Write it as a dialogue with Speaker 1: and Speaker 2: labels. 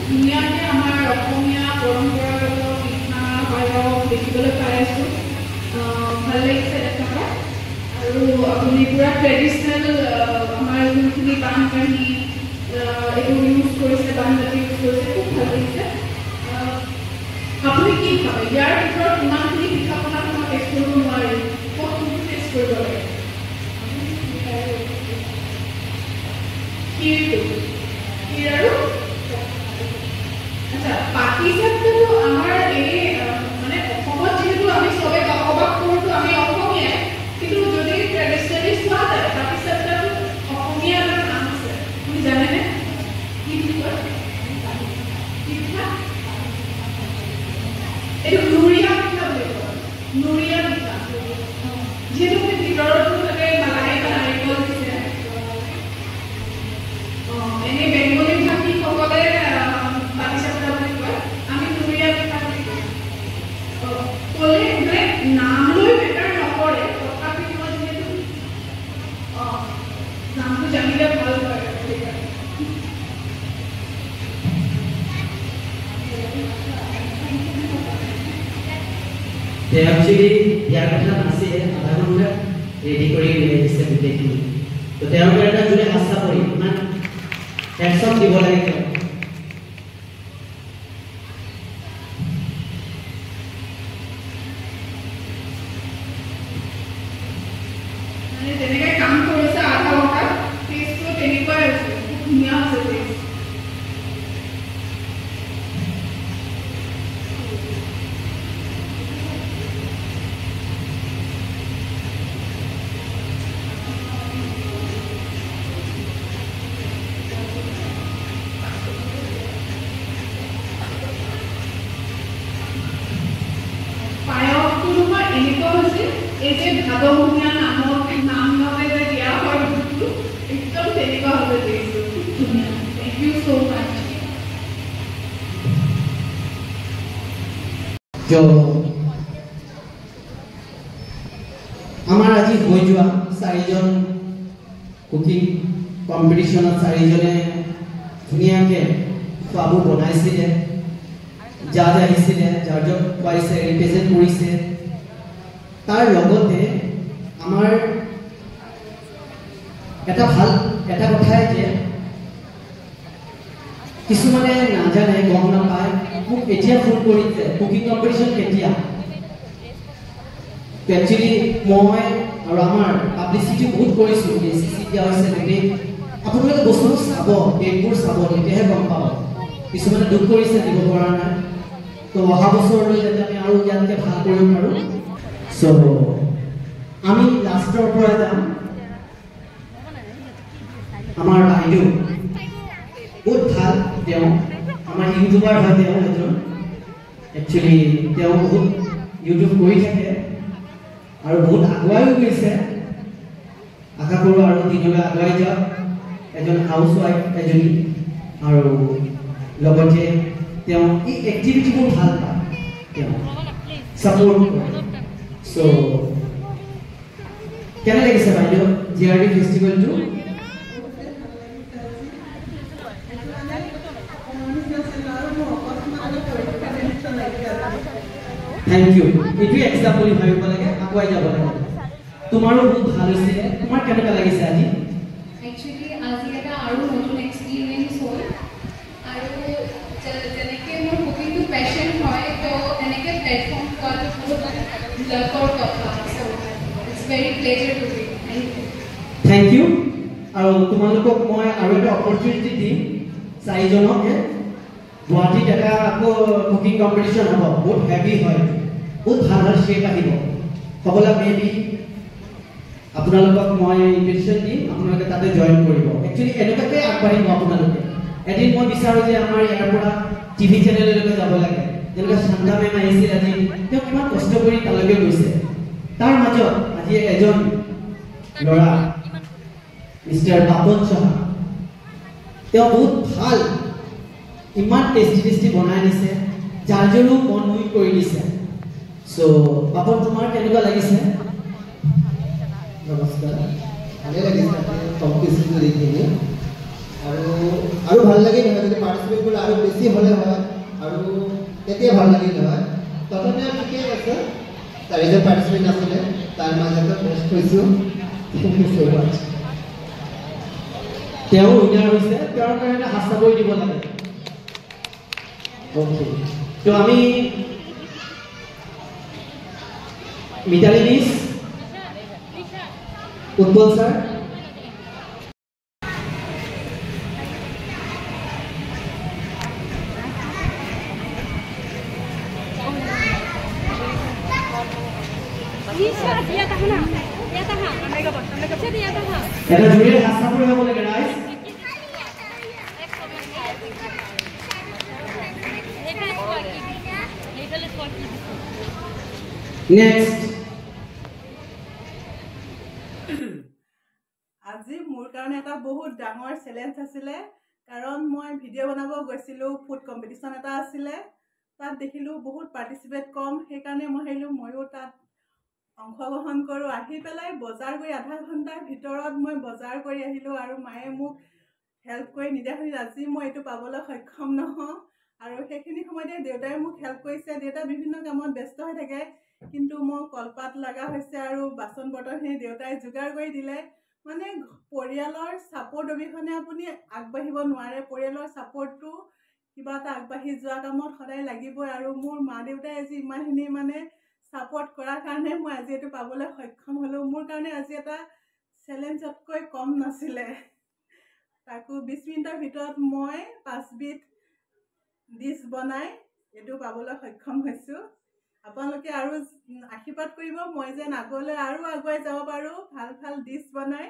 Speaker 1: दुनिया के हमारे অসমীয়া পৰম্পৰাগত পিঠা পায়স দেখিবলৈ পাই আছো ভাল লাগিছে দেখা আৰু আপুনি পুৰা ট্ৰেডিশনাল আমাৰ যোনখিনি বানকাহি এইটো ইউজ কৰিছে বানকাহি ইউজ কৰিছে খুব ভাল লাগিছে আপুনি কি ভাবে ইয়াৰ ভিতৰত ইমানখিনি পিঠা পনা মই টেষ্ট কৰিব নোৱাৰিম কোনটো টেষ্ট কৰিব লাগে ক্ষীৰ আৰু আচ্ছা বাকি ক্ষেত্ৰতো আমাৰ এই মানে অসমত যেহেতু আমি সবে অবাক কৰোঁতো আমি অসমীয়া কিন্তু যদি ট্ৰেডিশনেলি চোৱা যায় বাকি ক্ষেত্ৰতো অসমীয়া এটা নাম আছে আপুনি জানেনে কি বুলি কয় পিঠা এইটো নুৰিয়া পিঠা বুলি কয় নুৰিয়া পিঠা যিহেতু ভিতৰতো থাকে মালাই বা নাৰিকল দিছে এনে বেংগলী ভাষী সকলে পাতিচাপ্তা বুলি কয় আমি নুৰিয়া পিঠা বুলি ক'লে মানে নাম লৈ বেটাৰ নকৰে তথাপি মই যিহেতু নামটো জানিলে ভাল হয়
Speaker 2: actually ইয়াৰ কথা আছে আধা ঘণ্টা ৰেডি কৰি দিছে গোটেইখিনি তো তেওঁলোকে এটা জুলে আস্থা কৰি ইমান একশন দিব লাগে
Speaker 1: মানে তেনেকৈ কাম কৰিছে আধা ঘণ্টা টেষ্টটো তেনেকুৱাই আছে খুব ধুনীয়া আছে টেষ্ট এই যে ভাগমহীয়া নাম নলে যে দিয়া হয় বস্তুটো একদম তেনেকুৱা হবে দেখিছো ধুনীয়া থ্যাংক ইউ সো মাচ
Speaker 2: তো আমাৰ আজি হৈ যোৱা চাৰিজন কুকিং কম্পিটিশনত চাৰিজনে ধুনীয়াকে খোৱাবোৰ বনাইছিলে জাজ আহিছিলে জাজক খুৱাইছে ৰিপ্ৰেজেণ্ট কৰিছে তাৰ লগতে আমাৰ এটা ভাল এটা কথাই যে কিছুমানে নাজানে গম নাপায় মোক এতিয়া ফোন কৰিছে কুকিং কম্পিটিশন কেতিয়া একচুৱেলি মই আৰু আমাৰ পাব্লিচিটি বহুত কৰিছোঁ এচিচি দিয়া হৈছে গোটেই আপোনালোকে বস্তুবোৰ চাব ডেটবোৰ চাব তেতিয়াহে গম পাব কিছুমানে দুখ কৰিছে দিব পৰা নাই তো অহা বছৰলৈ যাতে আমি আৰু ইয়াতকৈ ভাল কৰিব পাৰোঁ So, আমি লাষ্টৰ পৰা যাম আমাৰ বাইদেউ বহুত ভাল তেওঁ আমাৰ ইউটিউবাৰ হয় তেওঁ এজন একচুৱেলি তেওঁ বহুত ইউটিউব কৰি থাকে আৰু বহুত আগুৱাইও গৈছে আশা কৰোঁ আৰু দিনলৈ আগুৱাই যাওক এজন হাউচ ৱাইফ এজনী আৰু লগতে তেওঁ এই এক্টিভিটিবোৰ ভাল পায় তেওঁ ছাপোৰ্ট কৰে So, কেনে লাগিছে বাইদেউ জিআৰডি ফেষ্টিভেলটো থ্যাংক ইউ এইটো এক্সাম্পল ভাবিব লাগে আগুৱাই যাব লাগে তোমাৰো বহুত ভাল হৈছে তোমাৰ কেনেকুৱা লাগিছে আজি
Speaker 1: একচুৱেলি আজি এটা আৰু নতুন এক্সপিৰিয়েঞ্চ হ'ল আৰু যেনেকৈ মোৰ কুকিংটো পেশ্যন হয় তো এনেকৈ প্লেটফৰ্ম পোৱাটো বহুত লাভৰ কথা it's very pleasure to be
Speaker 2: thank you আৰু তোমালোকক মই আৰু এটা অপৰচুনিটি দিম চাৰিজনকে গুৱাহাটীত এটা আকৌ কুকিং কম্পিটিশ্যন হ'ব বহুত হেভি হয় বহুত ভাল ভাল শেফ আহিব হ'বলা মেবি আপোনালোকক মই ইনভিটেশ্যন দিম, আপোনালোকে তাতে জইন কৰিব। একচুৱেলি এনেকুৱাকৈ আগবাঢ়িব আপোনালোকে। এদিন মই বিচাৰোঁ যে আমাৰ ইয়াৰ পৰা টিভি চেনেললৈকে যাব লাগে। যেনেকৈ শান্তা মেম আহিছিল আজি, তেওঁ কিমান কষ্ট কৰি তালৈকে গৈছে। তাৰ মাজত আজি এজন ল'ৰা মিষ্টাৰ পাপন সাহা, তেওঁ বহুত ভাল, ইমান টেষ্টি বনাই দিছে, জাৰ্জৰো মন মুই কৰি দিছে। চ' পাপন, তোমাৰ কেনেকুৱা লাগিছে?
Speaker 3: নমস্কাৰ, ভালে লাগিছে কম্পিটিশ্যনটো দেখি আৰু ভাল লাগিল হয় যদি পাৰ্টিচিপেট কৰিলে আৰু বেছি হ'লে হয় আৰু তেতিয়া ভাল লাগিল হয়। তথাপি আৰু ঠিকেই আছে, 4জন পাৰ্টিচিপেণ্ট আছিলে, তাৰ মাজতে বেষ্ট হৈছোঁ। থেংক ইউ ছ' মাছ।
Speaker 2: তেওঁ উইনাৰ হৈছে, তেওঁৰ কাৰণে হাস্তাবৈ দিব লাগে। অ'কে, তো আমি মিতালী মিছ, উৎপল ছাৰ, এটা জুৰিৰ হাস্তাবৈ হ'ব লাগে ৰাইজ। নেক্সট
Speaker 4: আজি মোৰ কাৰণে এটা বহুত ডাঙৰ চেলেঞ্জ আছিলে, কাৰণ মই ভিডিঅ' বনাব গৈছিলোঁ, ফুড কম্পিটিশ্যন এটা আছিলে, তাত দেখিলোঁ বহুত পাৰ্টিচিপেট কম, সেইকাৰণে মই ভাবিলোঁ ময়ো তাত অংশগ্ৰহণ কৰোঁ। আহি পেলাই বজাৰ কৰি আধা ঘণ্টাৰ ভিতৰত মই বজাৰ কৰি আহিলোঁ আৰু মায়ে মোক হেল্প কৰি নিদিয়া হৈ আজি মই এইটো পাবলৈ সক্ষম নহওঁ। আৰু সেইখিনি সময়তে দেউতাই মোক হেল্প কৰিছে। দেউতা বিভিন্ন কামত ব্যস্ত হৈ থাকে, কিন্তু মোৰ কলপাত লগা হৈছে আৰু বাচন বৰ্তনখিনি দেউতাই যোগাৰ কৰি দিলে। মানে পৰিয়ালৰ ছাপোৰ্ট অবিহনে আপুনি আগবাঢ়িব নোৱাৰে। পৰিয়ালৰ ছাপোৰ্টটো কিবা এটা আগবাঢ়ি যোৱা কামত সদায় লাগিবই। আৰু মোৰ মা দেউতাই আজি ইমানখিনি মানে ছাপোৰ্ট কৰাৰ কাৰণে মই আজি এইটো পাবলৈ সক্ষম হ'লোঁ। মোৰ কাৰণে আজি এটা চেলেঞ্জতকৈ কম নাছিলে। তাকো 20 মিনিটৰ ভিতৰত মই 5বিধ ডিছ বনাই এইটো পাবলৈ সক্ষম হৈছোঁ। আপোনালোকে আৰু আশীৰ্বাদ কৰিব, মই যেন আগলৈ আৰু আগুৱাই যাব পাৰোঁ ভাল ভাল ডিছ বনাই।